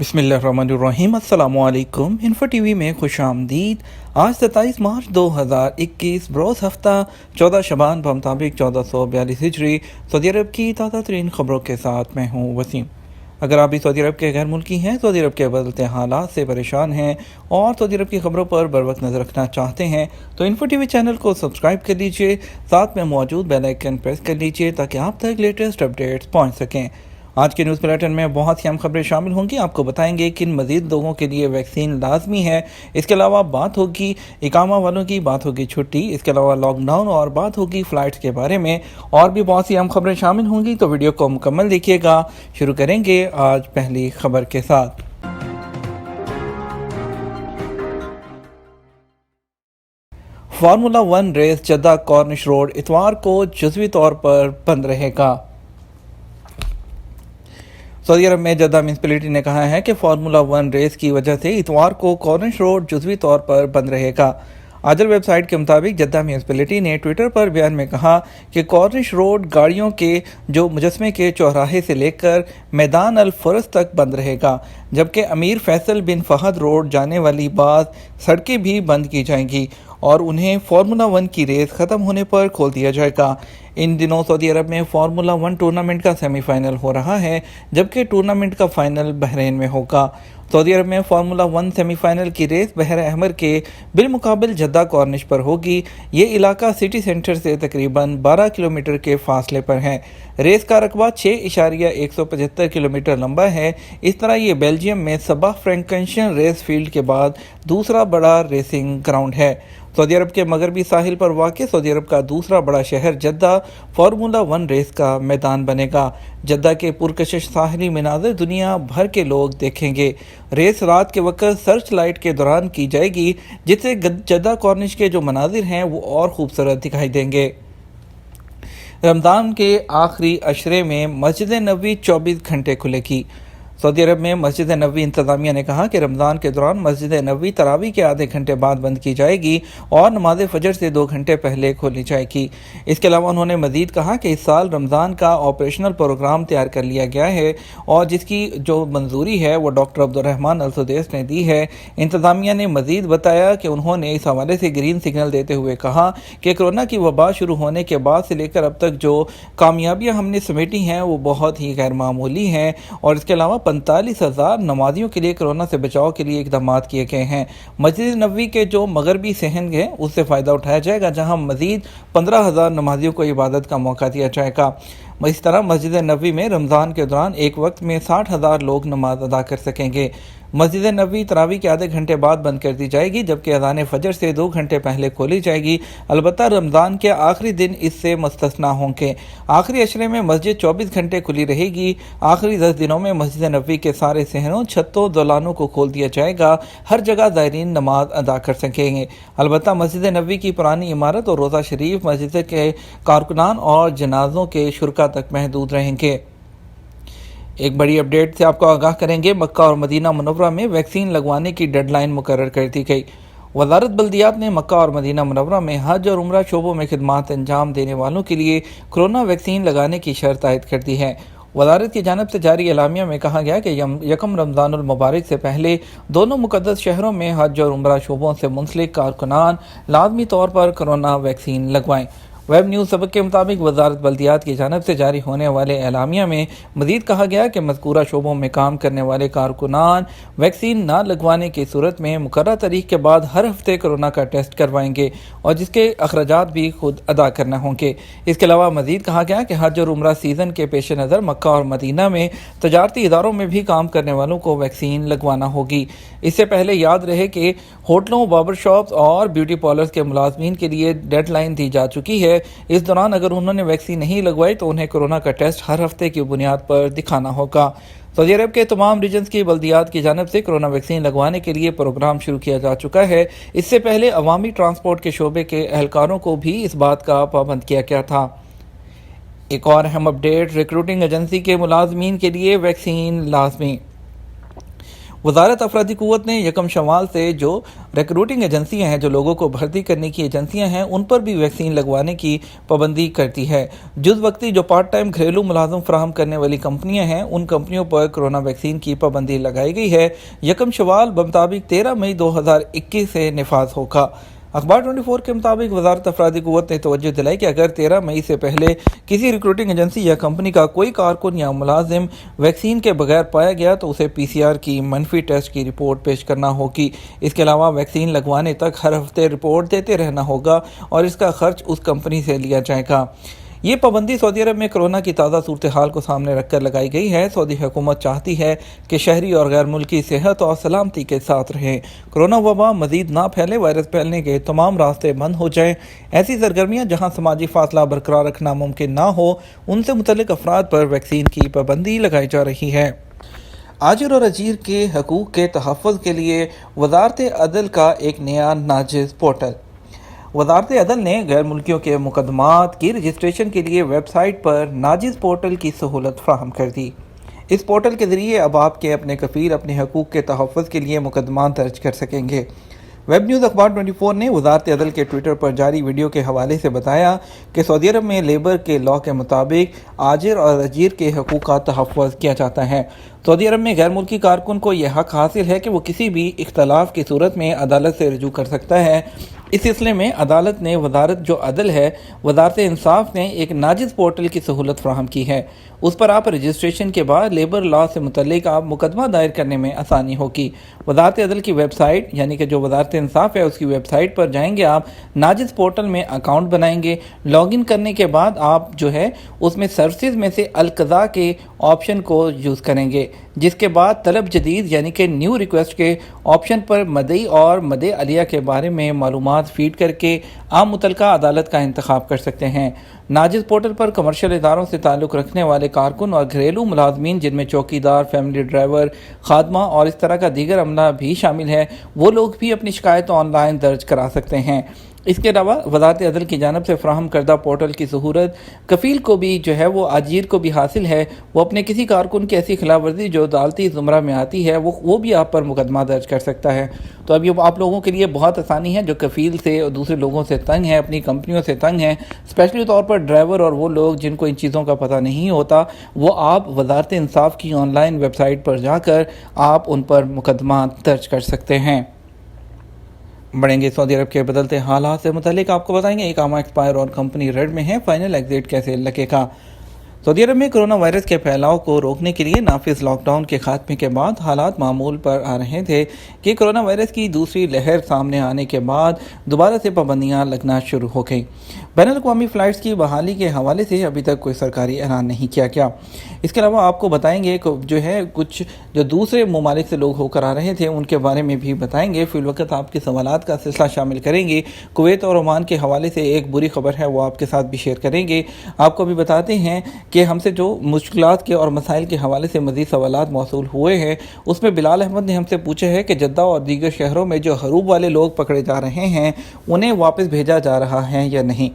बिस्मिल्लाहिर्रहमानिर्रहीम। अस्सलामुअलैकुम। Info TV में खुश आमदीद। आज 27 मार्च 2021 बरोज़ हफ्ता 14 शबान बमुताबिक 1442 हिजरी सऊदी अरब की ताज़ा तरीन ख़बरों के साथ मैं हूँ वसीम। अगर आप भी सऊदी अरब के गैर मुल्की हैं, सऊदी अरब के बदलते हालात से परेशान हैं और सऊदी अरब की ख़बरों पर बर वक्त नज़र रखना चाहते हैं तो इन्फो टीवी चैनल को सब्सक्राइब कर लीजिए, साथ में मौजूद बेल आइकन प्रेस कर लीजिए ताकि आप तक लेटेस्ट अपडेट्स पहुँच सकें। आज के न्यूज़ बुलेटिन में बहुत सी अहम खबरें शामिल होंगी। आपको बताएंगे किन मज़ीद लोगों के लिए वैक्सीन लाजमी है, इसके अलावा बात होगी इकामा वालों की, बात होगी छुट्टी, इसके अलावा लॉकडाउन और बात होगी फ़्लाइट्स के बारे में। और भी बहुत सी अहम खबरें शामिल होंगी, तो वीडियो को मुकम्मल देखिएगा। शुरू करेंगे आज पहली खबर के साथ। Formula 1 race Jeddah Corniche road इतवार को जुज़वी तौर पर बंद रहेगा। सऊदी अरब में जद्दा म्यूनिसिपैलिटी ने कहा है कि फार्मूला 1 रेस की वजह से इतवार को कॉर्निश रोड जुज़वी तौर पर बंद रहेगा। आजल वेबसाइट के मुताबिक जद्दा म्यूनिसिपैलिटी ने ट्विटर पर बयान में कहा कि कॉर्निश रोड गाड़ियों के जो मुजस्मे के चौराहे से लेकर मैदान अल फरस तक बंद रहेगा, जबकि अमीर फैसल बिन फहद रोड जाने वाली बाज़ सड़कें भी बंद की जाएंगी और उन्हें फार्मूला 1 की रेस ख़त्म होने पर खोल दिया जाएगा। इन दिनों सऊदी अरब में फार्मूला 1 टूर्नामेंट का सेमीफाइनल हो रहा है, जबकि टूर्नामेंट का फाइनल बहरीन में होगा। सऊदी अरब में फार्मूला 1 सेमीफाइनल की रेस बहर अहमर के बिलमुकाबिल जद्दा कॉर्निश पर होगी। ये इलाका सिटी सेंटर से तकरीबन 12 किलोमीटर के फासले पर है। रेस का रकबा 6.175 किलोमीटर लंबा है। इस तरह ये बेल्जियम में सबा फ्रैंकनशन रेस फील्ड के बाद दूसरा बड़ा रेसिंग ग्राउंड है। सऊदी अरब के मगरबी साहिल पर वाक़ सऊदी अरब का दूसरा बड़ा शहर जद्दा फार्मूला 1 रेस का मैदान बनेगा। जद्दा के पुरकशिश साहली मनाज़िर दुनिया भर के लोग देखेंगे। रेस रात के वक्त सर्च लाइट के दौरान की जाएगी, जिससे जद्दा कॉर्निश के जो मनाजिर हैं वो और खूबसूरत दिखाई देंगे। रमज़ान के आखिरी अशरे में मस्जिद नबवी 24 घंटे खुलेगी। सऊदी अरब में मस्जिद नबवी इंतज़ामिया ने कहा कि रमज़ान के दौरान मस्जिद नबवी तरावी के आधे घंटे बाद बंद की जाएगी और नमाज फजर से 2 घंटे पहले खोली जाएगी। इसके अलावा उन्होंने मज़ीद कहा कि इस साल रमज़ान का ऑपरेशनल प्रोग्राम तैयार कर लिया गया है और जिसकी जो मंजूरी है वो डॉक्टर अब्दुर्रहमान अल सुदैस ने दी है। इंतज़ामिया ने मज़ीद बताया कि उन्होंने इस हवाले से ग्रीन सिग्नल देते हुए कहा कि कोरोना की वबा शुरू होने के बाद से लेकर अब तक जो कामयाबियाँ हमने समेटी हैं वो बहुत ही गैर मामूली हैं और इसके अलावा 45,000 नमाजियों के लिए कोरोना से बचाव के लिए इकदाम किए गए हैं। मस्जिद नबवी के जो मगरबी सहन है उससे फ़ायदा उठाया जाएगा, जहां मज़ीद 15,000 नमाजियों को इबादत का मौका दिया जाएगा। इस तरह मस्जिद नबवी में रमज़ान के दौरान एक वक्त में 60,000 लोग नमाज अदा कर सकेंगे। मस्जिद नबवी तरावी के आधे घंटे बाद बंद कर दी जाएगी, जबकि अज़ान फजर से 2 घंटे पहले खोली जाएगी। अलबत्ता रमज़ान के आखिरी दिन इससे मुस्तस्ना होंगे। आखिरी अशरे में मस्जिद 24 घंटे खुली रहेगी। आखिरी 10 दिनों में मस्जिद नबवी के सारे सहनों, छतों, दौलानों को खोल दिया जाएगा। हर जगह ज़ायरीन नमाज अदा कर सकेंगे। अलबत्ता मस्जिद नबवी की पुरानी इमारत और रोज़ा शरीफ मस्जिद के कारकुनान और जनाजों के शुरका तक महदूद रहेंगे। एक बड़ी अपडेट से आपको आगाह करेंगे। मक्का और मदीना मुनव्वरा में वैक्सीन लगवाने की डेडलाइन मुकर्रर कर दी गई। वज़ारत बल्दियात ने मक्का और मदीना मुनव्वरा में हज और उम्रा शोबों में खिदमात अंजाम देने वालों के लिए कोरोना वैक्सीन लगाने की शर्त आयद कर दी है। वज़ारत की जानिब से जारी एलामिया में कहा गया कि यकम रमज़ानुल मुबारक से पहले दोनों मुक़द्दस शहरों में हज और उम्रा शोबों से मुंसलिक कारकुनान लाजमी तौर पर कोरोना वैक्सीन लगवाएं। वेब न्यूज़ सबक के मुताबिक वज़ारत बल्दियात की जानिब से जारी होने वाले एलामिया में मज़ीद कहा गया कि मज़कूरा शोबों में काम करने वाले कारकुनान वैक्सीन ना लगवाने की सूरत में मुकर्रर तारीख के बाद हर हफ्ते कोरोना का टेस्ट करवाएंगे और जिसके अखराजात भी खुद अदा करना होंगे। इसके अलावा मज़ीद कहा गया कि हज और उम्रा सीज़न के पेश नज़र मक्का और मदीना में तजारती इदारों में भी काम करने वालों को वैक्सीन लगवाना होगी। इससे पहले याद रहे कि होटलों, बार्बर शॉप्स और ब्यूटी पार्लर्स के मुलाजमीन के लिए डेडलाइन दी जा चुकी है। इस दौरान अगर उन्होंने वैक्सीन नहीं लगवाई तो उन्हें कोरोना का टेस्ट हर हफ्ते की बुनियाद पर दिखाना होगा। सऊदी अरब के तमाम रीजन्स की बल्दियात की जानिब से कोरोना वैक्सीन लगवाने के लिए प्रोग्राम शुरू किया जा चुका है। इससे पहले अवामी ट्रांसपोर्ट के शोबे के एहलकारों को भी इस बात का पाबंद किया गया था। एक और अहम अपडेट, रिक्रूटिंग एजेंसी के मुलाजमीन के लिए वैक्सीन लाजमी। वजारत अफरादी क़ुव्वत ने यकम शवाल से जो रिक्रूटिंग एजेंसियां हैं, जो लोगों को भर्ती करने की एजेंसियां हैं, उन पर भी वैक्सीन लगवाने की पाबंदी करती है। जुज़ वक्ती जो पार्ट टाइम घरेलू मुलाजम फराहम करने वाली कंपनियां हैं, उन कंपनियों पर कोरोना वैक्सीन की पाबंदी लगाई गई है। यकम शवाल बमुताबिक 13 मई 2021 से निफाज होगा। अखबार 24 के मुताबिक वजारत अफरादी क़ुव्वत ने तवज्जो दिलाई कि अगर 13 मई से पहले किसी रिक्रूटिंग एजेंसी या कंपनी का कोई कारकुन या मुलाजिम वैक्सीन के बगैर पाया गया तो उसे PCR की मनफी टेस्ट की रिपोर्ट पेश करना होगी। इसके अलावा वैक्सीन लगवाने तक हर हफ्ते रिपोर्ट देते रहना होगा और इसका खर्च उस कंपनी से लिया जाएगा। ये पाबंदी सऊदी अरब में कोरोना की ताज़ा सूरत हाल को सामने रखकर लगाई गई है। सऊदी हुकूमत चाहती है कि शहरी और गैर मुल्की सेहत और सलामती के साथ रहें, कोरोना वबा मजीद ना फैले, वायरस फैलने के तमाम रास्ते बंद हो जाएं। ऐसी सरगर्मियाँ जहाँ समाजी फासला बरकरार रखना मुमकिन ना हो, उनसे मुतल्लिक अफराद पर वैक्सीन की पाबंदी लगाई जा रही है। आजिर और अजीर के हकूक़ के तहफ़्फ़ुज़ के लिए वज़ारत अदल का एक नया नाजिज़ पोर्टल। वज़ारत अदल ने गैर मुल्कियों के मुकदमात की रजिस्ट्रेशन के लिए वेबसाइट पर नाजिज़ पोर्टल की सहूलत फ़राहम कर दी। इस पोर्टल के ज़रिए अब आपके अपने कफ़ील अपने हकूक़ के तहफ़्फ़ुज़ के लिए मुकदमात दर्ज कर सकेंगे। वेब न्यूज़ अखबार 24 ने वज़ारत अदल के ट्विटर पर जारी वीडियो के हवाले से बताया कि सऊदी अरब में लेबर के लॉ के मुताबिक आजिर और अजीर के हकूक़ का तहफ़्फ़ुज़ किया जाता है। सऊदी अरब में गैर मुल्की कारकुन को यह हक़ हासिल है कि वो किसी भी इख्तलाफ की सूरत में अदालत से रजू कर सकता है। इस सिलसिले में अदालत ने वज़ारत जो अदल है, वज़ारत इंसाफ ने एक नाजिज़ पोर्टल की सहूलत फ़राहम की है। उस पर आप रजिस्ट्रेशन के बाद लेबर लॉ से मुतल्लिक आप मुकदमा दायर करने में आसानी होगी। वज़ारत अदल की वेबसाइट यानी कि जो वज़ारत इंसाफ है उसकी वेबसाइट पर जाएंगे, आप नाजिज़ पोर्टल में अकाउंट बनाएंगे। लॉगिन करने के बाद आप जो है उसमें सर्विसेज में से अल-क़ज़ा के ऑप्शन को यूज़ करेंगे, जिसके बाद तलब जदीद यानी कि न्यू रिक्वेस्ट के ऑप्शन पर मदई और मदे अलिया के बारे में मालूमात फीड करके आप मुतल्लिका अदालत का इंतखाब कर सकते हैं। नाजिज़ पोर्टल पर कमर्शियल इदारों से ताल्लुक़ रखने वाले कारकुन और घरेलू मुलाजमीन, जिनमें चौकीदार, फैमिली ड्राइवर, खादमा और इस तरह का दीगर अमला भी शामिल है, वो लोग भी अपनी शिकायत ऑनलाइन दर्ज करा सकते हैं। इसके अलावा वज़ारत अदल की जानिब से फ़राहम करदा पोर्टल की सहूलत कफ़ील को भी जो है वो आजीर को भी हासिल है। वो अपने किसी कारकुन की ऐसी खिलाफ वर्जी जो अदालती ज़ुमरा में आती है वो भी आप पर मुकदमा दर्ज कर सकता है। तो अब ये आप लोगों के लिए बहुत आसानी है जो कफ़ील से और दूसरे लोगों से तंग हैं, अपनी कंपनियों से तंग हैं, स्पेशली तौर पर ड्राइवर और वो लोग जिनको इन चीज़ों का पता नहीं होता, वो आप वज़ारत इंसाफ की ऑनलाइन वेबसाइट पर जाकर आप उन पर मुकदमा दर्ज कर सकते हैं। बढ़ेंगे सऊदी अरब के बदलते हालात से मुतालिक आपको बताएंगे इकामा एक्सपायर और कंपनी रेड में है, फाइनल एग्जिट कैसे लगेगा। सऊदी अरब में कोरोना वायरस के फैलाव को रोकने के लिए नाफिज लॉकडाउन के खात्मे के बाद हालात मामूल पर आ रहे थे कि कोरोना वायरस की दूसरी लहर सामने आने के बाद दोबारा से पाबंदियां लगना शुरू हो गई। बैनुल-अक़वामी फ़्लाइट्स की बहाली के हवाले से अभी तक कोई सरकारी ऐलान नहीं किया गया। इसके अलावा आपको बताएंगे जो है कुछ जो दूसरे ममालिक से लोग होकर आ रहे थे उनके बारे में भी बताएंगे। फिल वक्त आपके सवालात का सिलसिला शामिल करेंगे। कुवैत और ओमान के हवाले से एक बुरी खबर है, वो आपके साथ भी शेयर करेंगे। आपको भी बताते हैं कि हमसे जो मुश्किलात के और मसाइल के हवाले से मज़ीद सवालात मौसूल हुए हैं, उसमें बिलाल अहमद ने हमसे पूछे है कि जद्दा और दीगर शहरों में जो हरूब वाले लोग पकड़े जा रहे हैं उन्हें वापस भेजा जा रहा है या नहीं।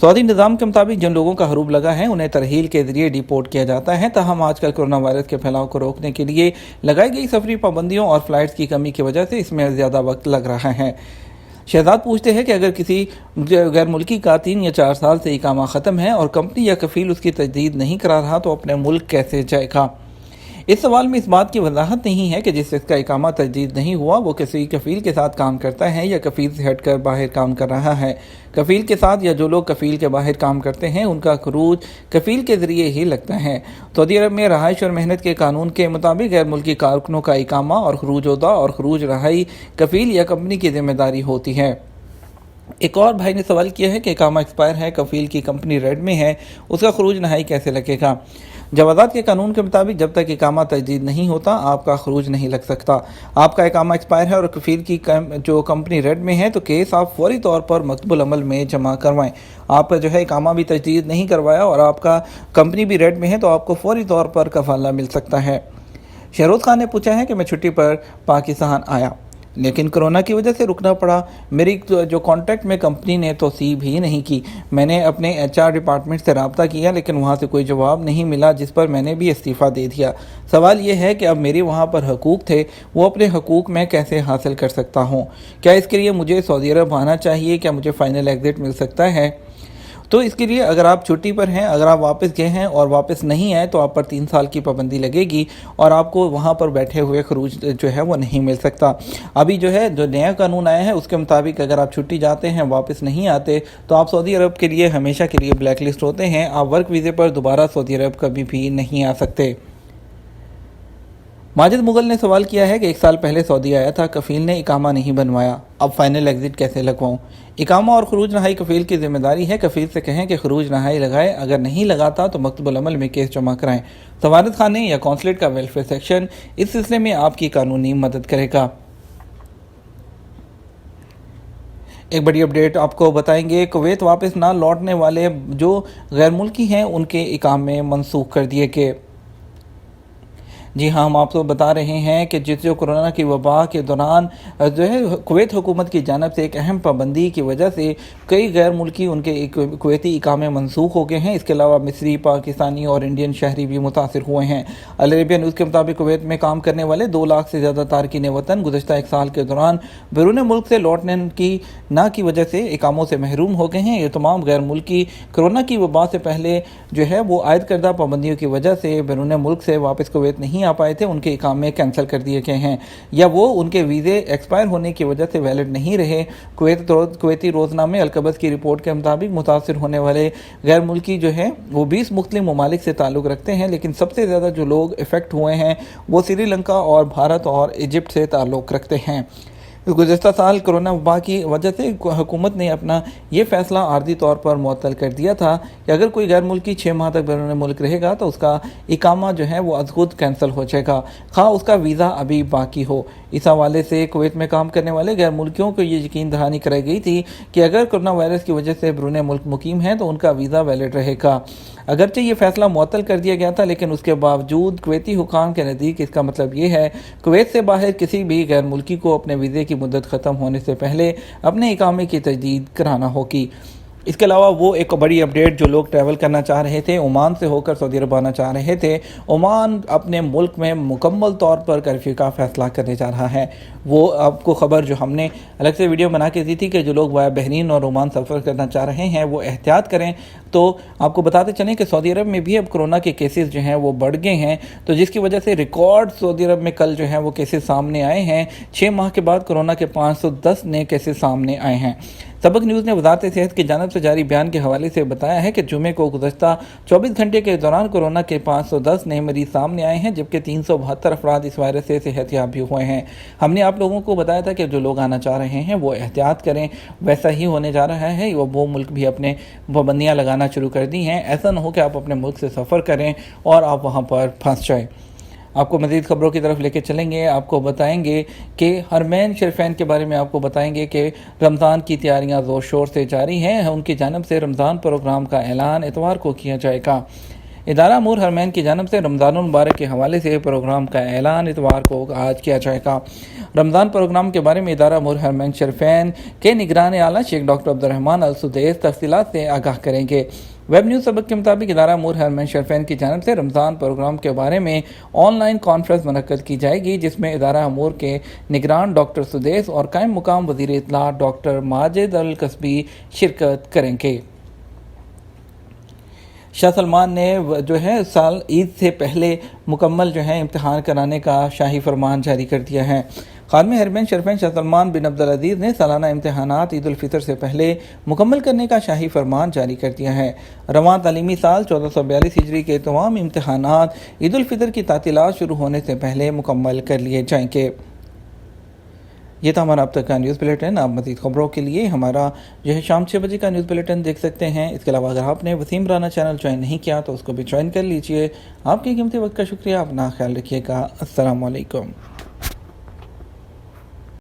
सऊदी निज़ाम के मुताबिक जिन लोगों का हरूब लगा है उन्हें तरहील के जरिए डिपोर्ट किया जाता है। ताहम आजकल कोरोना वायरस के फैलाव को रोकने के लिए लगाई गई सफरी पाबंदियों और फ्लाइट्स की कमी की वजह से इसमें ज़्यादा वक्त लग रहा है। शहजाद पूछते हैं कि अगर किसी गैर मुल्की का 3 या 4 साल से इकामा ख़त्म है और कंपनी या कफ़ील उसकी तजदीद नहीं करा रहा तो अपने मुल्क कैसे जाएगा। इस सवाल में इस बात की वजाहत नहीं है कि जिस शख्स का इकामा तजदीद नहीं हुआ वो किसी कफ़ील के साथ काम करता है या कफ़ील से हटकर बाहर काम कर रहा है। कफ़ील के साथ या जो लोग कफ़ील के बाहर काम करते हैं उनका खरूज कफ़ील के ज़रिए ही लगता है। सऊदी अरब में रहाइश और मेहनत के कानून के मुताबिक गैर मुल्की कारकुनों का इकामा और खरूज अदा और खरूज रहाई कफ़ील या कंपनी की जिम्मेदारी होती है। एक और भाई ने सवाल किया है कि इकामा एक्सपायर है, कफ़ील की कंपनी रेड में है, उसका खरूज नहाई कैसे लगेगा। जवाज़ात के कानून के मुताबिक जब तक इकामा तजदीद नहीं होता आपका खरूज नहीं लग सकता। आपका इकामा एक्सपायर है और कफ़ील की जो कंपनी रेड में है तो केस आप फौरी तौर पर मकबूल अमल में जमा करवाएं। आपका जो है इकामा भी तजदीद नहीं करवाया और आपका कंपनी भी रेड में है तो आपको फौरी तौर पर कफाला मिल सकता है। शहरोज़ खान ने पूछा है कि मैं छुट्टी पर पाकिस्तान आया। लेकिन कोरोना की वजह से रुकना पड़ा। मेरी जो कॉन्टैक्ट में कंपनी ने तौसीब ही नहीं की। मैंने अपने HR डिपार्टमेंट से रब्ता किया लेकिन वहाँ से कोई जवाब नहीं मिला, जिस पर मैंने भी इस्तीफ़ा दे दिया। सवाल ये है कि अब मेरे वहाँ पर हकूक़ थे, वो अपने हकूक़ मैं कैसे हासिल कर सकता हूँ? क्या इसके लिए मुझे सऊदी अरब आना चाहिए? क्या मुझे फ़ाइनल एग्ज़िट मिल सकता है? तो इसके लिए अगर आप छुट्टी पर हैं, अगर आप वापस गए हैं और वापस नहीं आए तो आप पर 3 साल की पाबंदी लगेगी और आपको वहाँ पर बैठे हुए खरूज जो है वो नहीं मिल सकता। अभी जो नया कानून आया है उसके मुताबिक अगर आप छुट्टी जाते हैं, वापस नहीं आते, तो आप सऊदी अरब के लिए हमेशा के लिए ब्लैक लिस्ट होते हैं। आप वर्क वीज़े पर दोबारा सऊदी अरब कभी भी नहीं आ सकते। माजिद मुगल ने सवाल किया है कि 1 साल पहले सऊदी आया था, कफ़ील ने इकामा नहीं बनवाया, अब फाइनल एग्ज़िट कैसे लगवाऊँ? इकामा और खरूज नहाई कफ़ील की जिम्मेदारी है। कफ़ील से कहें कि खरूज नहाई लगाए, अगर नहीं लगाता तो मकतबुल अमल में केस जमा कराएं। सफारत खाने या कौंसलेट का वेलफेयर सेक्शन इस सिलसिले में आपकी कानूनी मदद करेगा। एक बड़ी अपडेट आपको बताएंगे, कुवैत वापस ना लौटने वाले जो गैर मुल्की हैं उनके इकामे मनसूख कर दिए गए। जी हाँ, हम आपको बता रहे हैं कि जो कोरोना की वबा के दौरान जो है कुवैत हुकूमत की जानब से एक अहम पाबंदी की वजह से कई गैर मुल्की उनके कुवैती इकामे मनसूख हो गए हैं। इसके अलावा मिस्री, पाकिस्तानी और इंडियन शहरी भी मुतासर हुए हैं। अल अरेबिया न्यूज़ के मुताबिक कुवैत में काम करने वाले 2 लाख से ज़्यादा तारकीन वतन गुज़श्ता 1 साल के दौरान बैरून मुल्क से लौटने की वजह से इकामों से महरूम हो गए हैं। ये तमाम गैर मुल्की कोरोना की वबा से पहले जो है वो आयद करदा पाबंदियों की वजह से बैरून मुल्क से वापस कुवैत नहीं आ पाए थे, उनके इकामे कैंसिल कर दिए गए हैं या वो उनके वीज़े एक्सपायर होने की वजह से वैलिड नहीं रहे। कुवैती रोज़नामे अलकबस की रिपोर्ट के मुताबिक मुतासिर होने वाले गैर मुल्की जो है वो 20 मुख्तलिफ ममालिक से ताल्लुक़ रखते हैं, लेकिन सबसे ज़्यादा जो लोग इफ़ेक्ट हुए हैं वो श्रीलंका और भारत और इजिप्ट से ताल्लुक़ रखते हैं। गुज़श्ता साल कोरोना वबा की वजह से हुकूमत ने अपना ये फ़ैसला आर्जी तौर पर मुअत्तल कर दिया था कि अगर कोई गैर मुल्की 6 माह तक बैरून मुल्क रहेगा तो उसका इकामा जो है वो अज़खुद कैंसिल हो जाएगा, खा उसका वीज़ा अभी बाकी हो। इस हवाले से कुवैत में काम करने वाले गैर मुल्कियों को ये यकीन दहानी कराई गई थी कि अगर कोरोना वायरस की वजह से बैरून मुल्क मुकीम हैं तो उनका वीज़ा वैलिड रहेगा। अगरचे ये फ़ैसला मुअत्तल कर दिया गया था, लेकिन उसके बावजूद कुवैती हुकाम के नज़दीक इसका मतलब ये है कुवैत से बाहर किसी भी गैर मुल्की को अपने वीज़े की मुद्दत ख़त्म होने से पहले अपने इकामे की तजदीद कराना होगी। इसके अलावा वो एक बड़ी अपडेट, जो लोग ट्रैवल करना चाह रहे थे, ओमान से होकर सऊदी अरब आना चाह रहे थे, ओमान अपने मुल्क में मुकम्मल तौर पर कर्फ्यू का फ़ैसला करने जा रहा है। वो आपको ख़बर जो हमने अलग से वीडियो बना के दी थी कि जो लोग वाया बहरीन और ओमान सफ़र करना चाह रहे हैं वो एहतियात करें। तो आपको बताते चलें कि सऊदी अरब में भी अब कोरोना के केसेस जो हैं वो बढ़ गए हैं, तो जिसकी वजह से रिकॉर्ड सऊदी अरब में कल जो है वो केसेस सामने आए हैं। 6 माह के बाद कोरोना के 510 नए केसेस सामने आए हैं। सबक न्यूज़ ने वज़ारत सेहत की जानिब से जारी बयान के हवाले से बताया है कि जुमे को गुज़श्ता 24 घंटे के दौरान कोरोना के 510 नए मरीज सामने आए हैं, जबकि 372 अफराद इस वायरस से सेहतयाब भी हुए हैं। हमने आप लोगों को बताया था कि जो लोग आना चाह रहे हैं वो एहतियात करें, वैसा ही होने जा रहा है। वो मुल्क भी अपने पाबंदियाँ लगाना शुरू कर दी हैं। ऐसा न हो कि आप अपने मुल्क से सफ़र करें और आप वहाँ पर फंस जाएँ। आपको मज़ीद ख़बरों की तरफ लेके चलेंगे। आपको बताएंगे कि हरमैन शरीफैन के बारे में आपको बताएंगे कि रमज़ान की तैयारियां ज़ोर शोर से जारी हैं। उनकी जानब से रमज़ान प्रोग्राम का ऐलान इतवार को किया जाएगा। इदारा अमूर हरमैन की जानब से रमज़ानुल मुबारक के हवाले से प्रोग्राम का ऐलान इतवार को आज किया जाएगा। रमज़ान प्रोग्राम के बारे में इदारा अमूर हरमैन शरीफैन के निगरान आला शेख डॉक्टर अब्दुर्रहमान अल सुदैस तफसीलात से आगाह करेंगे। वेब न्यूज़ सबक के मुताबिक इदारा अमूर हरमैन शरीफैन की जानब से रमज़ान प्रोग्राम के बारे में ऑनलाइन कॉन्फ्रेंस मुनक्कद की जाएगी, जिसमें इदारा अमूर के निगरान डॉक्टर सुदैस और कायम मुकाम वज़ीर इत्तलात डॉक्टर माजिद अल कसबी शिरकत करेंगे। शाह सलमान ने जो है साल ईद से पहले मुकम्मल जो है इम्तिहान कराने का शाही फरमान जारी कर दिया है। खादिम हरमैन शरीफैन शाह सलमान बिन अब्दुल अजीज़ ने सालाना इम्तिहानात ईद उल फितर से पहले मुकम्मल करने का शाही फरमान जारी कर दिया है। रवां तालीमी साल 1442 हिजरी के तमाम इम्तिहानात ईद उल फितर की तातीलात शुरू होने से पहले मुकम्मल कर लिए जाएंगे। ये था हमारा अब तक का न्यूज़ बुलेटिन। आप मज़ीद ख़बरों के लिए हमारा जो है शाम 6 बजे का न्यूज़ बुलेटिन देख सकते हैं। इसके अलावा अगर आपने वसीम राना चैनल ज्वाइन नहीं किया तो उसको भी ज्वाइन कर लीजिए। आपके कीमती वक्त का शुक्रिया। अपना ख्याल रखिएगा। अस्सलाम वालेकुम।